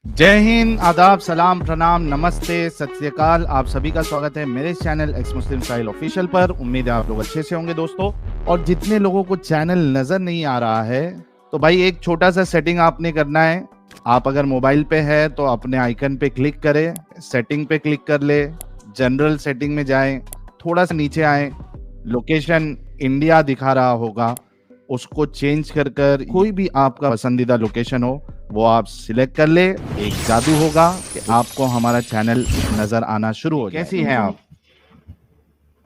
जय हिंद, आदाब, सलाम, प्रणाम, नमस्ते, सत श्री अकाल। आप सभी का स्वागत है मेरे चैनल एक्स मुस्लिम साहिल ऑफिशियल पर। उम्मीद है आप लोग अच्छे से होंगे दोस्तों। और जितने लोगों को चैनल नजर नहीं आ रहा है तो भाई एक छोटा सा सेटिंग आपने करना है। आप अगर मोबाइल पे है तो अपने आइकन पे क्लिक करें, सेटिंग पे क्लिक कर ले, जनरल सेटिंग में जाएं, थोड़ा सा नीचे आए, लोकेशन इंडिया दिखा रहा होगा, उसको चेंज कर कर कोई भी आपका पसंदीदा लोकेशन हो वो आप सिलेक्ट कर ले। एक जादू होगा कि आपको हमारा चैनल नजर आना शुरू हो जाए। कैसी हैं आप?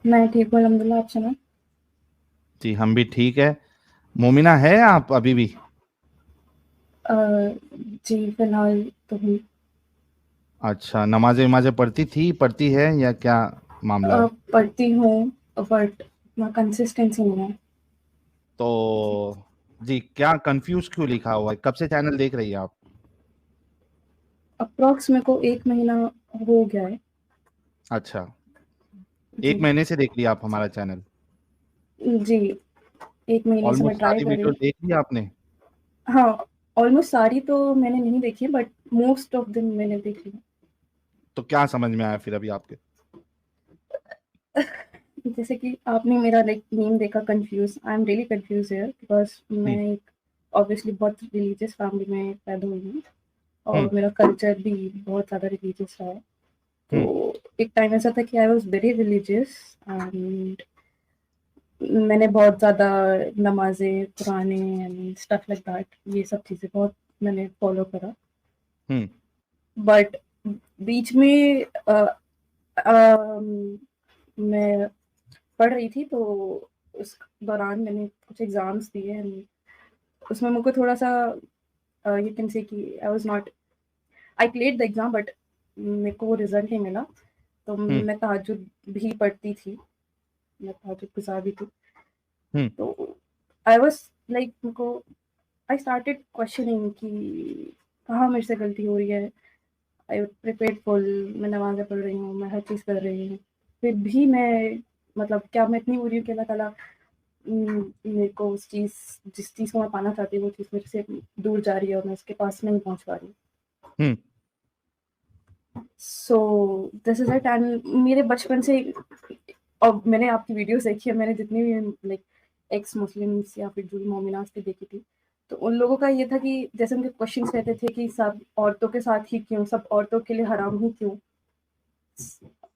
मैं ठीक हूँ अल्हम्दुलिल्लाह। आप सुनाओ। जी हम भी ठीक है। मोमिना है आप अभी भी? अ, जी फिलहाल तो हम अच्छा, नमाजें वमाजें पढ़ती है या क्या मामला है? पढ़ती हूँ बट मैं कंसिस्टेंसी नहीं है। तो जी क्या कंफ्यूज क्यों लिखा हुआ है? कब से चैनल देख रही है आप? अप्रॉक्स मेरे को 1 महीना हो गया है। अच्छा, एक जी। महीने से देख लिया आप हमारा चैनल? जी, 1 महीने से मैं ऑलमोस्ट ट्राई सारी कर रही वीडियो हूँ। देख ली आपने? हाँ, ऑलमोस्ट सारी तो मैंने नहीं देखी है बट मोस्ट ऑफ देम मैंने देख ली तो क्या समझ में आया फिर अभी आपके? है। जैसे कि आपने मेरा लाइक नेम देखा confuse, I am really confuse here because मैं हम्म। एक ऑब्वियसली बहुत रिलीजियस फैमिली में पैदा हुई हूँ हम्म। और मेरा कल्चर भी बहुत ज़्यादा रिलीजियस रहा है। हम्म। तो एक टाइम ऐसा था कि I was very religious and मैंने बहुत ज़्यादा नमाज़ें, कुरानें एंड स्टफ लाइक दैट ये सब चीज़ें बहुत मैंने फ़ॉलो करा। हम्म। बट बीच में मैं पढ़ रही थी तो उस दौरान मैंने कुछ एग्ज़ाम्स दिए एंड उसमें मुझको थोड़ा-सा यू कैन से कि I was not I cleared the exam but मेरे को वो रिज़ल्ट नहीं मिला। तो हम्म। मैं तहज्जुद भी पढ़ती थी, मैं तहज्जुद गुज़ार भी थी। हम्म। तो आई वाज़ लाइक मेरे को आई स्टार्टेड क्वेश्चनिंग कि कहाँ मेरे से गलती हो रही है। आई प्रिपेयर्ड फुल, मैं नमाज़ें पढ़ रही हूँ, मैं हर चीज़ कर रही हूँ। फिर भी मैं मतलब क्या मैं इतनी बुरी हूँ कि अल्लाह ताला मेरे को उस चीज़ जिस चीज़ को मैं पाना चाहती हूँ वो चीज़ मेरे से दूर जा रही है और मैं उसके पास नहीं पहुँच पा रही। Hmm. So this is it and मेरे बचपन से और मैंने आपकी वीडियोज़ देखी है, मैंने जितनी भी लाइक एक्स मुस्लिम्स या फिर जो भी मोमिनास की देखी थी, तो उन लोगों का ये था कि जैसे उनके क्वेश्चंस रहते थे कि सब औरतों के साथ ही क्यों, सब औरतों के लिए हराम ही क्यों?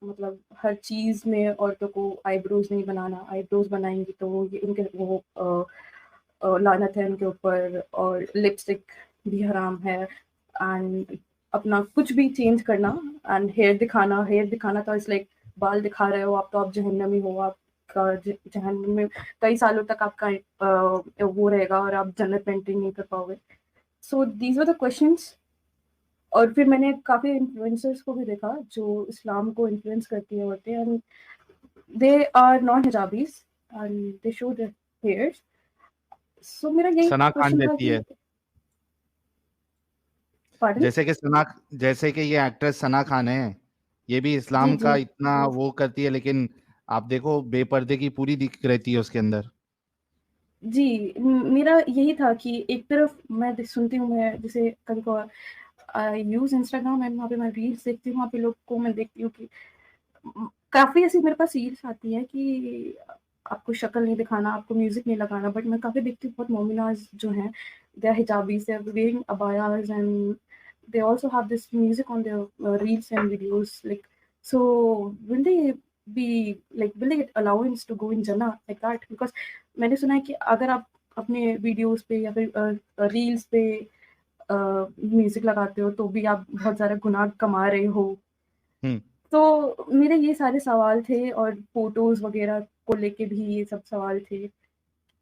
मतलब हर चीज़ में औरतों को आईब्रोज़ नहीं बनाना, आईब्रोज़ बनाएँगी तो वो ये उनके वो लानत है उनके ऊपर और लिपस्टिक भी हराम है एंड अपना कुछ भी चेंज करना एंड हेयर दिखाना तो इट्स लाइक बाल दिखा रहे हो आप जहन्नमी हो, आपका जहन्नम में कई सालों तक आपका वो रहेगा और आप जन्नत में एंट्री नहीं कर पाओगे। So these were the questions. और फिर मैंने काफ़ी इन्फ्लुएंसर्स को भी देखा जो इस्लाम को इन्फ्लुएंस करती हैं औरतें and they are not hijabis and they show their hairs. So मेरा यही सना खान क्वेश्चन था जैसी कि है? पार्डन। जैसे कि जैसे कि ये एक्ट्रेस सना खान है, ये भी जी इस्लाम जी का इतना वो करती है, लेकिन आप देखो बेपर्दे की पूरी दिख रहती है उसके अंदर। जी मेरा यही था कि एक तरफ मैं सुनती हूँ, मैं जैसे कभी कभार आई यूज इंस्टाग्राम एंड वहाँ पे मैं रील्स देखती हूँ, वहाँ पे लोग को मैं देखती हूँ कि काफ़ी ऐसी मेरे पास रील्स आती है कि आपको शक्ल नहीं दिखाना, आपको म्यूज़िक नहीं लगाना, बट मैं काफ़ी देखती हूँ बहुत मोमिनाज़ जो हैं, they are hijabis, they are wearing abayas and they also have this music on their reels and videos like, so will they be like, will they get allowance to go in Jannah like that? Because मैंने सुना है कि अगर आप अपने videos पे या फिर रील्स पे म्यूजिक लगाते हो तो भी आप बहुत सारा गुनाह कमा रहे हो। हम्म। तो मेरे ये सारे सवाल थे और फ़ोटोज़ वग़ैरह को लेके भी ये सब सवाल थे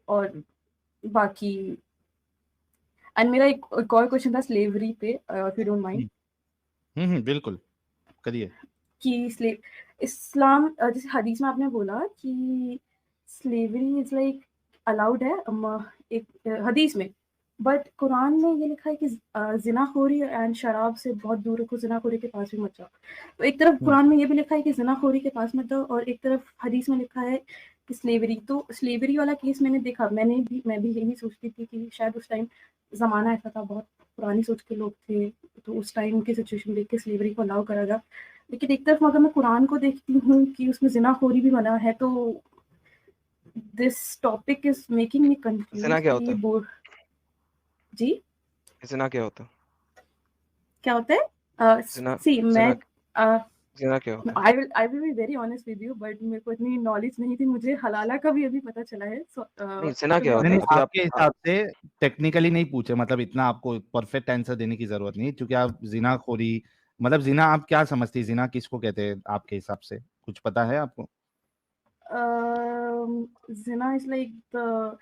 और बाकी एंड मेरा एक और क्वेश्चन था स्लेवरी पे, इफ यू डोंट माइंड। हम्म। बिल्कुल करिए। कि इस्लाम जैसे हदीस में आपने बोला कि स्लेवरी इज़ लाइक अलाउड है एक हदीस में, बट कुरान में ये लिखा है कि ज़िनाख़ोरी एंड शराब से बहुत दूर रखो, ज़िनाख़ोरी के पास भी मत जाओ। तो एक तरफ हम्म। कुरान में ये भी लिखा है कि ज़िनाख़ोरी के पास मत जाओ और एक तरफ हदीस में लिखा है कि स्लेवरी वाला केस मैंने देखा, मैं भी यही सोचती थी कि शायद उस टाइम ज़माना ऐसा था, बहुत पुरानी सोच के लोग थे, तो उस टाइम की सिचुएशन देख के स्लेवरी को अलाउ करा जा। लेकिन एक तरफ अगर मैं कुरान को देखती हूँ कि उसमें ज़िनाखोरी भी मना है, तो this topic is making me confuse ज़िना क्या कि होता ये है? जी? ज़िना क्या होता है? क्या होता है? ज़िना सी मैं ज़िना ज़िना क्या होता है? I will be very honest with you, but मेरे को इतनी नॉलेज नहीं थी, मुझे हलाला का भी अभी पता चला है, सो नहीं, ज़िना टू बी क्या होता नहीं है? नहीं, ऑनेस्ट। अभी आपके हिसाब से टेक्निकली नहीं पूछे, मतलब इतना आपको परफेक्ट आंसर देने की जरूरत नहीं, क्योंकि आप जिनाखोरी, मतलब जिना आप क्या समझती हैं, जिना किसको कहते हैं आपके हिसाब से, कुछ पता है आपको? Zina is like the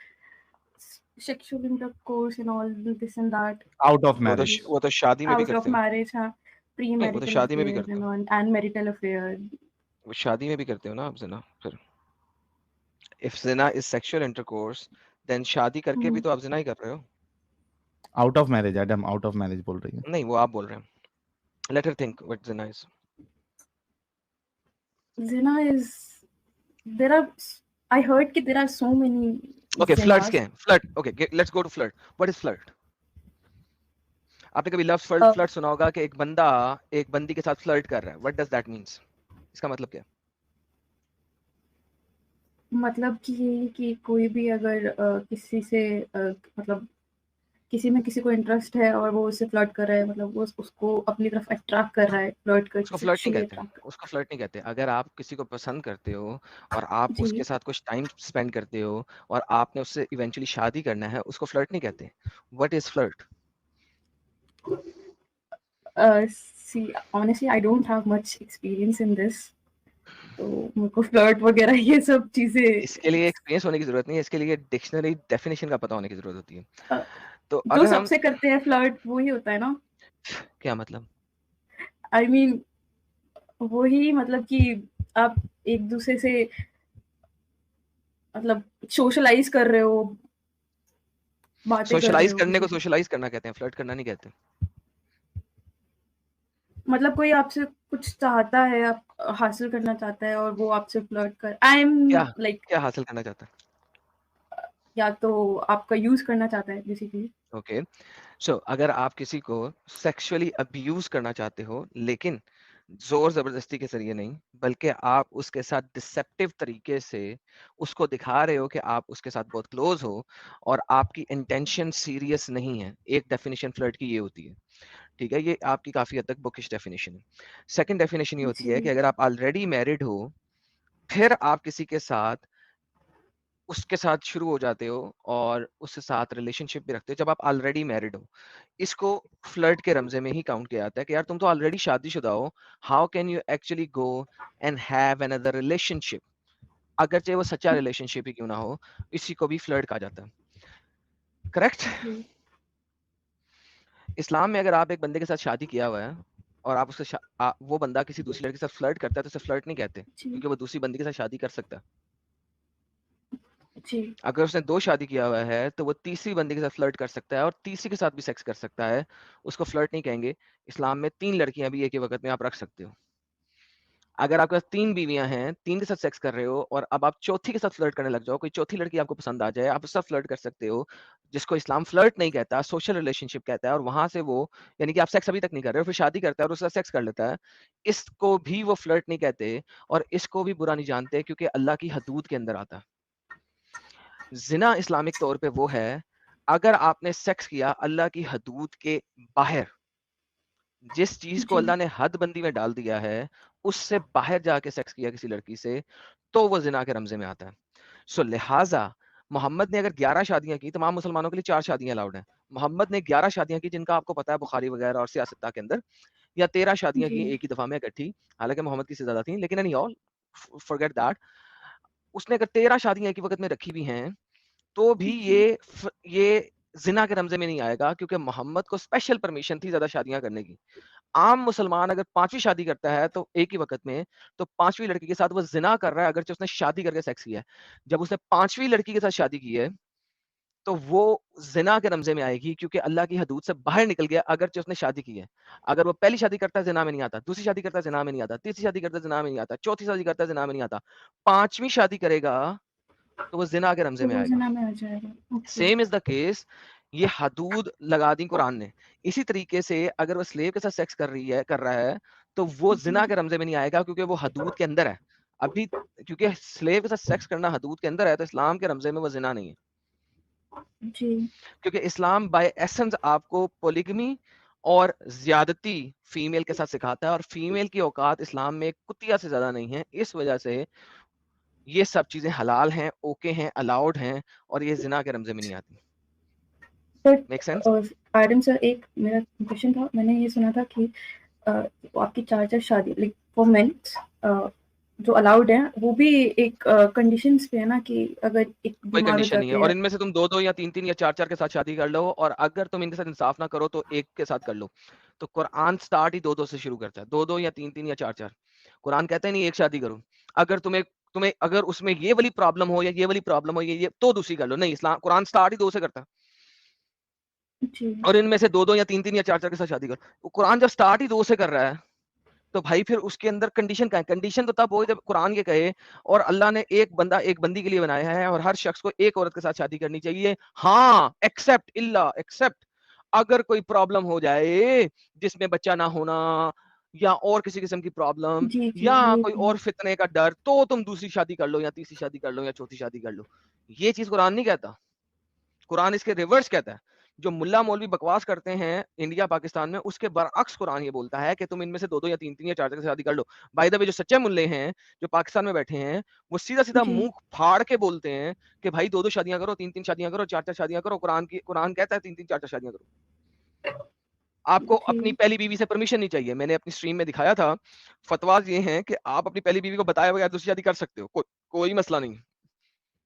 sexual intercourse and all this and that. Out of marriage. वो तो शादी में भी Out of करते हो। marriage, हाँ, नहीं, वो तो pre-marital शादी में भी affair करते हो। and marital affair. वो शादी में भी करते हो ना आप ज़िना फिर। If ज़िना is sexual intercourse, then शादी करके भी तो आप ज़िना ही कर रहे हो। Out of marriage, Adam out of marriage बोल रही है। नहीं, वो आप बोल रहे हैं। Let her think what ज़िना is. Zina is, there are, I heard कि there are so many Okay, flirts zinas. क्या है? Flirt. Okay, let's go to flirt. What is flirt? आपने कभी लव फ्लर्ट सुना होगा कि एक बंदा एक बंदी के साथ फ्लर्ट कर रहा है। What does that means? इसका मतलब क्या है? मतलब कि यही कि कोई भी अगर किसी से मतलब किसी में किसी को इंटरेस्ट है और वो उससे फ्लर्ट कर रहा है, मतलब वो उसको अपनी तरफ अट्रैक्ट कर रहा है, फ्लर्ट कर, उसको फ्लर्ट नहीं सेक्सुअली कहते। अट्रैक्ट उसको फ्लर्ट नहीं कहते। अगर आप किसी को पसंद करते हो और आप जी। उसके साथ कुछ टाइम स्पेंड करते हो और आपने उससे इवेंचुअली शादी करना है, उसको फ्लर्ट नहीं कहते। What is flirt? See, honestly, I don't have much experience in this. तो मेरे को फ्लर्ट वगैरह ये सब चीजें इसके लिए एक्सपीरियंस होने की जरूरत नहीं है, इसके लिए डिक्शनरी डेफिनेशन का पता होने की जरूरत होती है। अ, तो जो अगर हम सबसे करते हैं फ्लर्ट वही होता है ना। क्या मतलब? आई मीन वही, मतलब कि आप एक दूसरे से मतलब सोशलाइज कर रहे हो, बातें कर रहे सोशलाइज हो करने किसी को से, सोशलाइज करना कहते हैं, फ्लर्ट करना नहीं कहते। मतलब कोई आपसे कुछ चाहता है, आप हासिल करना चाहता है और वो आपसे फ्लर्ट कर, आई एम क्या लाइक, क्या हासिल करना चाहता है? या तो आपका यूज करना चाहता है बेसिकली। ओके, सो अगर आप किसी को सेक्सुअली अब्यूज करना चाहते हो, लेकिन जोर जबरदस्ती के जरिए नहीं, बल्कि आप उसके साथ डिसेप्टिव तरीके से उसको दिखा रहे हो कि आप उसके साथ बहुत क्लोज हो और आपकी इंटेंशन सीरियस नहीं है। एक डेफिनेशन फ्लर्ट की ये होती है, ठीक है? ये आपकी काफी हद तक बुकिश डेफिनेशन है। सेकंड डेफिनेशन ये होती है कि जी अगर आप ऑलरेडी मैरिड हो, फिर आप किसी के साथ उसके साथ शुरू हो जाते हो और उसके साथ रिलेशनशिप भी रखते हो जब आप ऑलरेडी मैरिड हो। इसको फ्लर्ट के रमजे में ही काउंट किया जाता है कि यार तुम तो ऑलरेडी शादीशुदा हो, how can you actually go and have another relationship, अगर चाहे वो सच्चा रिलेशनशिप ही क्यों ना हो, इसी को भी फ्लर्ट कहा जाता है। करेक्ट? जी इस्लाम में अगर आप एक बंदे के साथ शादी किया हुआ है और आप वो बंदा किसी दूसरी लड़की के साथ फ्लर्ट करता है, तो उसे फ्लर्ट नहीं कहते, जी क्योंकि वो दूसरी बंदी के साथ शादी कर सकता है। जी अगर उसने 2 शादी किया हुआ है, तो वो तीसरी बंदी के साथ फ्लर्ट कर सकता है और तीसरी के साथ भी सेक्स कर सकता है। उसको फ्लर्ट नहीं कहेंगे। इस्लाम में 3 लड़कियाँ भी एक ही वक़्त में आप रख सकते हो। अगर आपके पास 3 बीवियाँ हैं, 3 के साथ सेक्स कर रहे हो और अब आप चौथी के साथ फ्लर्ट करने लग जाओ, कोई चौथी लड़की आपको पसंद आ जाए, आप उससे फ्लर्ट कर सकते हो, जिसको इस्लाम फ्लर्ट नहीं कहता, सोशल रिलेशनशिप कहता है, और वहाँ से वो, यानी कि आप सेक्स अभी तक नहीं कर रहे हो, फिर शादी करता है और उसके साथ सेक्स कर लेता है। इसको भी वो फ्लर्ट नहीं कहते और इसको भी बुरा नहीं जानते, क्योंकि अल्लाह की हदूद के अंदर आता है। ज़िना इस्लामिक तौर पे वो है, अगर आपने सेक्स किया अल्लाह की हदूद के बाहर, जिस चीज़ को जी अल्लाह ने हद बंदी में डाल दिया है, उससे बाहर जाके सेक्स किया किसी लड़की से, तो वो ज़िना के रमज़े में आता है। सो लिहाज़ा मोहम्मद ने अगर 11 शादियाँ की, तमाम मुसलमानों के लिए 4 शादियाँ अलाउड हैं। मोहम्मद ने 11 शादियाँ की, जिनका आपको पता है बुखारी वगैरह और सियासत के अंदर, या 13 शादियाँ जी की एक ही दफ़ा में इकट्ठी, हालाँकि मोहम्मद की से ज़्यादा थी, लेकिन एनी हाउ फॉरगेट दैट। उसने अगर 13 शादियाँ एक ही वक़्त में रखी भी हैं, तो भी जी ये ज़िना के रमज़े में नहीं आएगा, क्योंकि मोहम्मद को स्पेशल परमिशन थी ज़्यादा शादियाँ करने की। आम मुसलमान अगर 5वीं शादी करता है तो एक ही वक़्त में, तो 5वीं लड़की के साथ वो ज़िना कर रहा है, अगरचे उसने शादी करके सेक्स किया है। जब उसने 5वीं लड़की के साथ शादी की है, तो वो ज़िना के रमज़े में आएगी, क्योंकि अल्लाह की हदूद से बाहर निकल गया, अगरचे उसने शादी की है। अगर वो पहली शादी करता है, ज़िना में नहीं आता, दूसरी शादी करता है, ज़िना में नहीं आता, तीसरी शादी करता है, ज़िना में नहीं आता, चौथी शादी करता है, ज़िना में नहीं आता, 5वीं शादी करेगा, तो वो जिना के रमजे तो में वो आएगा। ज़िना में आ जाएगा। Okay. Same is the case, ये हदूद लगा दी कुरान ने। इसी तरीके से अगर वो स्लेव के साथ सेक्स कर रहा है तो वो जिना जी, के रमजे में नहीं आएगा, क्योंकि वो हदूद के अंदर है अभी। क्योंकि स्लेव के साथ सेक्स करना हदूद के अंदर है, तो इस्लाम के रमजे में वो जिना नहीं है। जी, क्योंकि इस्लाम बाय एसेंस आपको पोलिगमी और ज्यादती फीमेल के साथ सिखाता है, और फीमेल की औकात इस्लाम में कुतिया से ज्यादा नहीं है। इस वजह से ये सब चीजें हलाल हैं, ओके हैं, अलाउड हैं, और ये जिना के रमजे में नहीं आती। Make sense? But Adam sir, एक मेरा क्वेश्चन था, मैंने ये सुना था कि आपकी 4-4 शादी लाइक फॉर मेंस जो अलाउड है, वो भी एक कंडीशंस पे है ना, कि अगर एक कोई बीमार हो कंडीशन नहीं है, जाते और हैं। इनमें से तुम 2-2 या 3-3 या 4-4 के साथ शादी कर लो, और अगर तुम इनके साथ इंसाफ ना करो तो एक के साथ कर लो। तो कुरान स्टार्ट ही 2-2 से शुरू करता है, 2-2 या 3-3 या 4-4। कुरान कहता है नहीं एक शादी करो। अगर तुम्हें तुम्हें अगर उसमें ये वाली प्रॉब्लम हो या ये वाली प्रॉब्लम हो, ये तो दूसरी कर लो। नहीं, इस्लाम कुरान स्टार्ट ही 2 से करता है, जी, और इनमें से 2-2 या 3-3 या 4-4 के साथ शादी करो। तो कुरान जब स्टार्ट ही 2 से कर रहा है, तो भाई फिर उसके अंदर कंडीशन क्या है? कंडीशन तो तब हो जब कुरान ये कहे, और अल्लाह ने एक बंदा एक बंदी के लिए बनाया है, और हर शख्स को एक औरत के साथ शादी करनी चाहिए। हाँ, एक्सेप्ट अगर कोई प्रॉब्लम हो जाए जिसमें बच्चा ना होना, या और किसी किस्म की प्रॉब्लम, जी, जी, या ये कोई भी। और फितने का डर, तो तुम दूसरी शादी कर लो, या तीसरी शादी कर लो, या चौथी शादी कर लो। ये चीज कुरान नहीं कहता। कुरान इसके रिवर्स कहता है। जो मुल्ला मौलवी बकवास करते हैं इंडिया पाकिस्तान में, उसके बरअक्स कुरान ये बोलता है कि तुम इनमें से 2-2 या 3-3 या 4-4 की शादी कर लो। बाय द वे, जो सच्चे मुल्ले हैं जो पाकिस्तान में बैठे हैं, वो सीधा-सीधा जी, मुंह फाड़ के बोलते हैं कि भाई 2-2 शादियां करो, 3-3 शादियां करो, 4-4 शादियां करो। कुरान कहता है 3-3 4-4 शादियां करो। आपको अपनी जी, पहली बीवी से परमिशन नहीं चाहिए। मैंने अपनी स्ट्रीम में दिखाया था, फतवाज ये हैं कि आप अपनी पहली बीवी को बताए बगैर दूसरी शादी कर सकते हो, कोई मसला नहीं।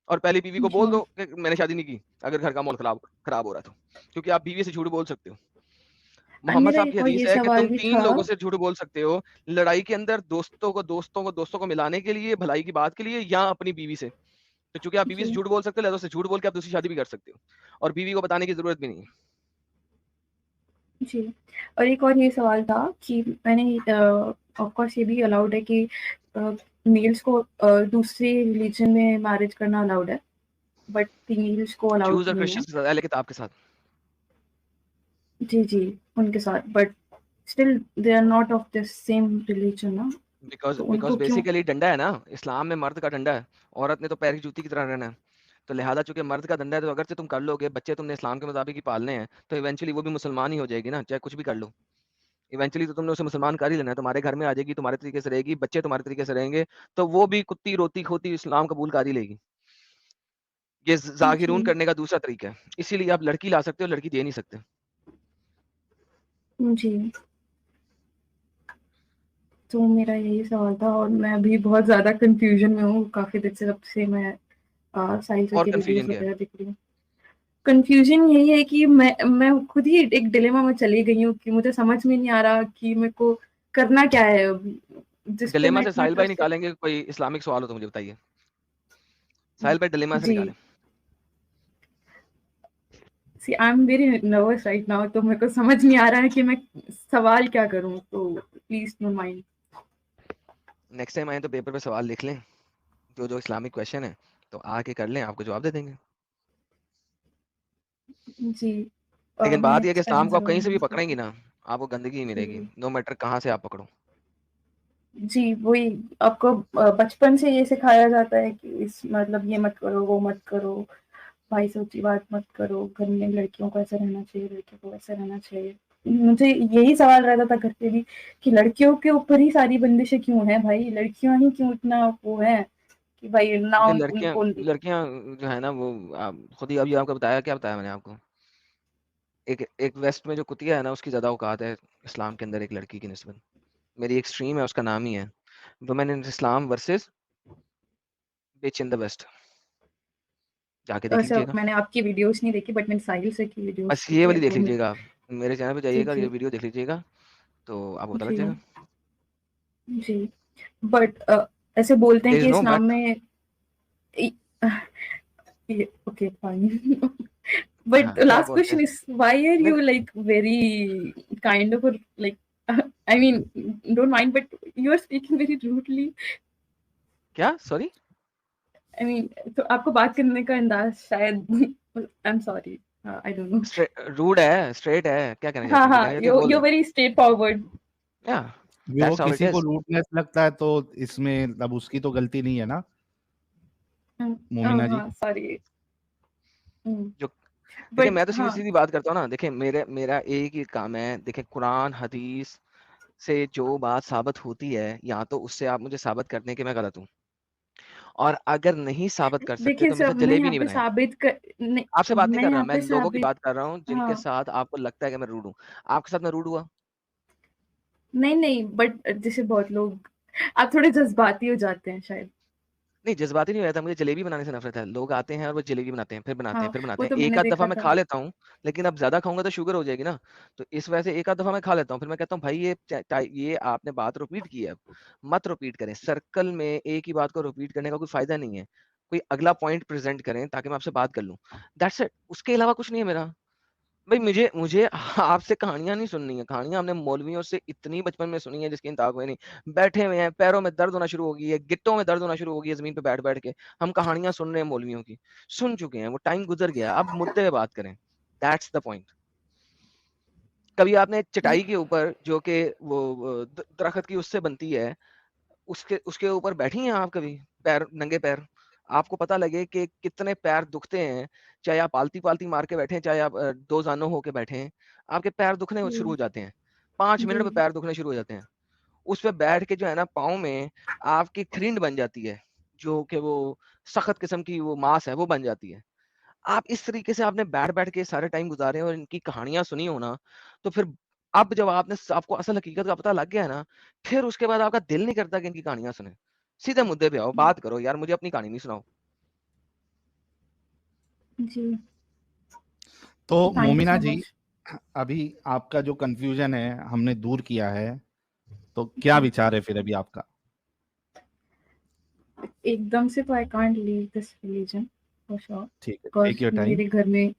और पहली बीवी को बोल जी, दो कि मैंने शादी नहीं की, अगर घर का माहौल खराब हो रहा है तो, क्योंकि आप बीवी से झूठ बोल सकते हो। मोहम्मद मेरा साहब की एक और हदीस ये है कि सवाल तुम भी 3 था। लोगों से झूठ बोल सकते हो, लड़ाई के अंदर दोस्तों को मिलाने के लिए, भलाई की बात के लिए, या अपनी बीवी से। तो चूंकि आप बीवी से जी, झूठ बोल सकते हो, लिहाजा उससे झूठ बोल के आप दूसरी शादी भी कर सकते हो, और बीवी को बताने की जरूरत भी नहीं है। जी। और एक और ये सवाल था कि मैंने ऑफ कोर्स ये भी अलाउड है कि मेल्स को दूसरे रिलीजन में मैरिज करना अलाउड है, बट फीमेल्स को अलाउड ज्यूज और नहीं है। क्रिश्चियंस के साथ, अहले किताब के साथ। जी, जी, उनके साथ, but still they are not of the same religion ना, बिकॉज तो बिकॉज उनको क्यों? बेसिकली डंडा है ना, इस्लाम में मर्द का डंडा है, औरत ने तो पैर की जूती की तरह रहना है। तो लिहाजा चूंकि मर्द का डंडा है, तो अगर से तुम कर लोगे, बच्चे तुमने इस्लाम के मुताबिक ही पालने हैं, तो इवेंचुअली वो भी मुसलमान ही हो जाएगी ना, चाहे कुछ भी कर लो। इवेंचुअली तो तुमने उसे मुसलमान कर ही लेना है, तुम्हारे घर में आ जाएगी, तुम्हारे तरीके से रहेगी, बच्चे तुम्हारे तरीके से रहेंगे, तो वो भी कुत्ती रोती खोती इस्लाम कबूल कर ही लेगी। ये जागिरून जी, करने का दूसरा तरीका है। इसीलिए आप लड़की ला सकते हो, लड़की दे नहीं सकते। जी। तो मेरा यही सवाल था, और मैं अभी बहुत ज़्यादा कन्फ्यूजन में हूँ, काफ़ी देर से, जब से मैं साहिल सर और की वीडियोज़ कंफ्यूजन क्या है? वगैरह देख रही हूँ। कन्फ्यूजन यही है कि मैं खुद ही एक डिलेमा में चली गई हूँ कि मुझे समझ में नहीं आ रहा कि मेरे को करना क्या है अभी, जिस पे डिलेमा मैं से इतना साहिल भाई ट्रस्ट। निकालेंगे, कोई इस्लामिक सवाल हो तो मुझे बताइए। साहिल भाई डिलेमा से जी, निकालें। See I am very nervous right now, तो मेरे को समझ नहीं आ रहा है कि मैं सवाल क्या करूँ, तो please don't mind. Next time आए तो पेपर पे सवाल लिख लें, जो जो इस्लामिक क्वेश्चन है, तो आके कर लें, आपको जवाब दे देंगे। जी, लेकिन मैं बात यह है कि नेक्स्ट टाइम इस्लाम को आप जरूर कहीं से भी आऊंगी। पकड़ेंगी ना, आपको गंदगी ही मिलेगी, जी, नो मैटर कहाँ से आप पकड़ो। जी, वही आपको बचपन से ये सिखाया जाता है कि इस मतलब ये मत करो, वो मत करो, भाई से ऊँची बात मत करो, घर में लड़कियों को ऐसा रहना चाहिए, लड़कियों को वैसा रहना चाहिए। मुझे यही सवाल रहता था घर पे भी कि लड़कियों के ऊपर ही सारी बंदिशें क्यों हैं भाई? लड़कियाँ ही क्यों इतना वो हैं कि भाई ना क्योंकि लड़कियां उनको। लड़कियां जो है ना, वो खुद ही अभी आपको बताया, क्या बताया मैंने आपको, एक एक वेस्ट में जो कुतिया है ना, उसकी ज्यादा औकात है इस्लाम के अंदर एक लड़की की निस्बत। मेरी एक स्ट्रीम है, उसका नाम ही है women in Islam versus bitch in the west, जाके देख अच्छा, लीजिएगा। मैंने आपकी वीडियोज़ नहीं देखी, बट मैंने साहिल सर की वीडियोज़ बस ये देखी है, वाली देख तो मैं। लीजिएगा आप, मेरे चैनल पे जी, जाइएगा, ये जी, वीडियो देख लीजिएगा, तो आपको पता लग जी, जाएगा। जी, बट ऐसे बोलते हैं देयर इज कि नो इस्लाम बट। में ओके फाइन। But हाँ, the क्या last बोलते question हैं? is, why are नहीं, you like very kind of a like? I mean, don't mind, but you are speaking very rudely. क्या, sorry? I mean तो आपको बात करने का अंदाज शायद I am sorry, I don't know. Rude है, स्ट्रेट है, क्या कहना हाँ चाहती हैं? जो हाँ, कहना चाहती हैं बोल यू दें। Very straight forward. या अभी वो दैट्स हाउ इट किसी को इज। रूडनेस लगता है तो इसमें अब उसकी तो गलती नहीं है ना, मोमिना जी। हाँ सॉरी। जो देखिए, बट मैं तो हाँ सीधी-सीधी बात करता हूँ ना, देखिए मेरा एक ही काम है, देखिए कुरान, हदीस से जो बात साबित होती है, या तो उससे आप मुझे साबित कर दें कि मैं गलत हूँ, और अगर नहीं साबित कर सकते देखिए तो मेरे सब साथ मैं जलेबी यहाँ नहीं पे बनाएँ। साबित कर नहीं, आपसे बात नहीं मैं कर रहा, यहाँ मैं पे लोगों की साबित बात कर रहा हूँ जिनके हाँ साथ आपको लगता है कि मैं रूड हूँ। आपके साथ मैं रूड हुआ? नहीं नहीं, बट जैसे बहुत लोग आप थोड़े जज्बाती हो जाते हैं शायद। नहीं, जज़्बाती नहीं हो जाता, मुझे जलेबी बनाने से नफ़रत है। लोग आते हैं और वो जलेबी बनाते हैं, फिर बनाते हैं, हाँ फिर बनाते वो हैं। तो मैंने एक आध दफ़ा देखा मैं था। खा लेता हूँ, लेकिन अब ज़्यादा खाऊँगा तो शुगर हो जाएगी ना। तो इस वजह से एक आध दफ़ा मैं खा लेता हूँ, फिर मैं कहता हूँ भाई ये आपने बात रिपीट की है अब, मत रिपीट करें। सर्कल में एक ही बात को रिपीट करने का कोई फ़ायदा नहीं है। कोई अगला पॉइंट प्रेज़ेंट करें ताकि मैं आपसे बात कर लूँ। दैट्स इट, उसके अलावा कुछ नहीं है मेरा। भाई मुझे मुझे आपसे कहानियाँ नहीं सुननी है, कहानियाँ हमने मौलवियों से इतनी बचपन में सुनी है जिसकी इंतहा कोई नहीं। बैठे हुए हैं, पैरों में दर्द होना शुरू हो गई है, गिट्टों में दर्द होना शुरू हो गई है ज़मीन पे बैठ-बैठ के। हम कहानियाँ सुन रहे हैं मौलवियों की, सुन चुके हैं, वो टाइम गुज़र गया, अब मुद्दे पे बात करें। That's the point. कभी आपने चटाई के ऊपर जो कि वो दरख़्त की उससे बनती है, उसके उसके ऊपर बैठी हैं आप कभी? पैर नंगे पैर? आपको पता लगे कि कितने पैर दुखते हैं, चाहे आप आलती-पालती मार के बैठे हैं, चाहे आप दो ज़ानों होके बैठे हैं, आपके पैर दुखने शुरू जी हो जाते हैं। 5 जी मिनट में पैर दुखने शुरू हो जाते हैं। उस पे बैठ के जो है ना पाँव में आपकी खरींद बन जाती है, जो कि वो सख्त किस्म की वो मांस है, वो बन जाती है। आप इस तरीके से आपने बैठ-बैठ के सारे टाइम गुज़ारे और इनकी कहानियाँ सुनी हो ना, तो फिर अब जब आपको असल हकीकत का पता लग गया है ना, फिर उसके बाद आपका दिल नहीं करता कि इनकी कहानियाँ सुनें। सीधे मुद्दे पे आओ, बात करो यार, मुझे अपनी कहानी नहीं सुनाओ। जी, तो थैंक यू मोमिना सो जी, मच। अभी आपका जो कंफ्यूजन है हमने दूर किया है, तो क्या विचार है फिर अभी आपका? एकदम से तो I can't leave this religion for sure, ठीक है, बिकॉज टेक योर टाइम। मेरे घर में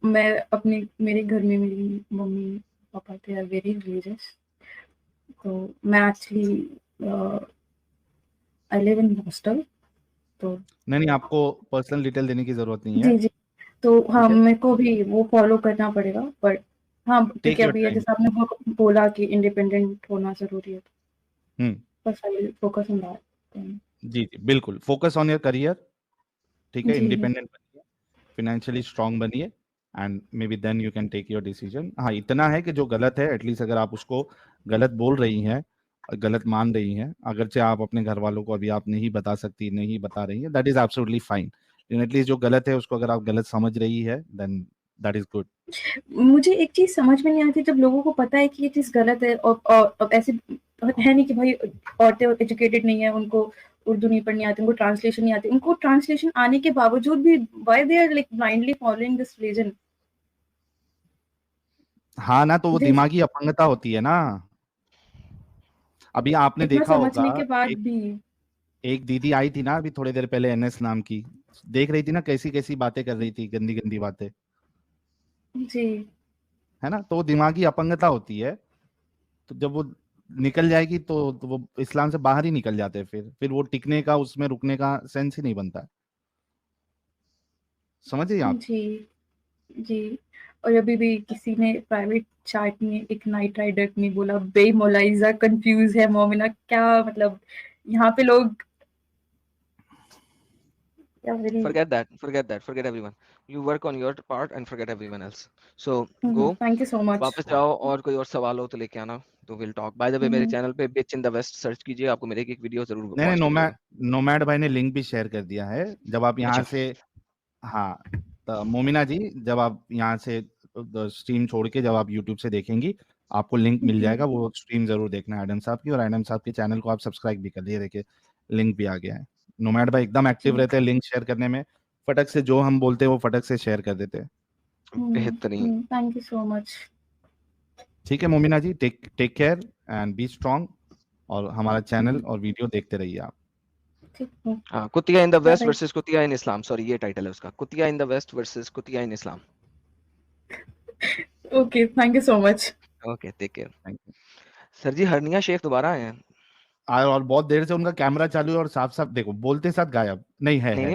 मेरे घर में मेरी मम्मी पापा थे आर वेरी रिलीजियस। तो मैं actually I live in hostel. तो नहीं नहीं, आपको पर्सनल डिटेल देने की जरूरत नहीं है। जी जी, तो हाँ ठीक है, मेरे को भी वो फॉलो करना पड़ेगा, बट हाँ टेक क्योंकि योर अभी टाइम। जैसे आपने बोला कि इंडिपेंडेंट होना जरूरी है, हम्म। बस I will focus on that. जी जी बिल्कुल, फोकस ऑन योर करियर। ठीक है, जी जी इंडिपेंडेंट बनिए, फाइनेंशियली स्ट्रांग बनिए, and maybe then you can take your decision. हाँ, इतना है कि जो गलत है एटलीस्ट अगर आप उसको गलत बोल रही हैं, गलत मान रही हैं, अगरचे आप अपने घर वालों को अभी आप नहीं बता सकती, नहीं बता रही हैं, दैट इज एब्सोल्युटली फाइन। लेकिन एटलीस्ट जो गलत है उसको अगर आप गलत समझ रही है देन दैट इज गुड। मुझे एक चीज समझ में नहीं आती, जब लोगों को पता है कि ये चीज गलत है और ऐसे है नहीं कि भाई औरतें एजुकेटेड नहीं है, उनको उर्दू नहीं पढ़नी आती, उनको ट्रांसलेशन नहीं आती, उनको ट्रांसलेशन आने के बावजूद भी why they are like blindly following this religion. हाँ ना, तो वो मुझे दिमागी अपंगता होती है ना। अभी आपने इतना देखा समझने होगा, के बाद एक भी। एक दीदी आई थी ना अभी थोड़ी देर पहले, एनएस नाम की, देख रही थी ना कैसी कैसी बातें कर रही थी, गंदी गंदी बातें, जी है ना। तो वो दिमागी अपंगता होती है। तो जब वो निकल जाएगी तो वो इस्लाम से बाहर ही निकल जाते हैं, फिर वो टिकने का, उसमें रुकने का सेंस ही नहीं बनता है। समझिए आप। जी जी। और अभी भी किसी ने प्राइवेट चैट में एक नाइट राइडर ने बोला बे मोलाइजा कंफ्यूज है मोमिना, क्या मतलब यहाँ पे लोग क्या very. Forget that, forget everyone. You work on your part and forget everyone else. So go, thank you so much. वापस जाओ, और कोई और सवाल हो तो लेके आना, तो will talk. By the way, मेरे चैनल पे बिच इन द वेस्ट सर्च कीजिए, आपको मेरे एक वीडियो जरूर नहीं नहीं, वॉच करनी नोमैड चाहिए। नोमैड भाई ने लिंक भी शेयर कर दिया है। जब आप यहाँ अच्छा, से, हाँ, तो मोमिना जी, जब आप यहाँ से स्ट्रीम छोड़ के जब आप यूट्यूब से देखेंगी, आपको लिंक मिल जी जाएगा, वो स्ट्रीम जरूर देखना है एडम साहब की, और एडम साहब के चैनल को आप सब्सक्राइब भी कर लिए, देखिए लिंक भी आ गया है। नोमैड भाई एकदम एक्टिव जी। रहते हैं लिंक शेयर करने में, फटक से जो हम बोलते हैं वो फटक से शेयर कर देते हैं। बेहतरीन। Thank you so much. ठीक है Momina ji, take take care and be strong, और हमारा चैनल और वीडियो देखते रहिए आप। ठीक है। हाँ, कुतिया in the by west by. Versus कुतिया इन इस्लाम, सॉरी ये टाइटल है उसका, कुतिया इन द वेस्ट वर्सेस कुतिया in Islam. Okay thank you so much. Okay, take care. Thank you. Sir ji, Harnia Sheikh दोबारा आए हैं। और बहुत देर से उनका कैमरा चालू है और साफ साफ देखो बोलते साथ गायब नहीं है, नहीं है। नहीं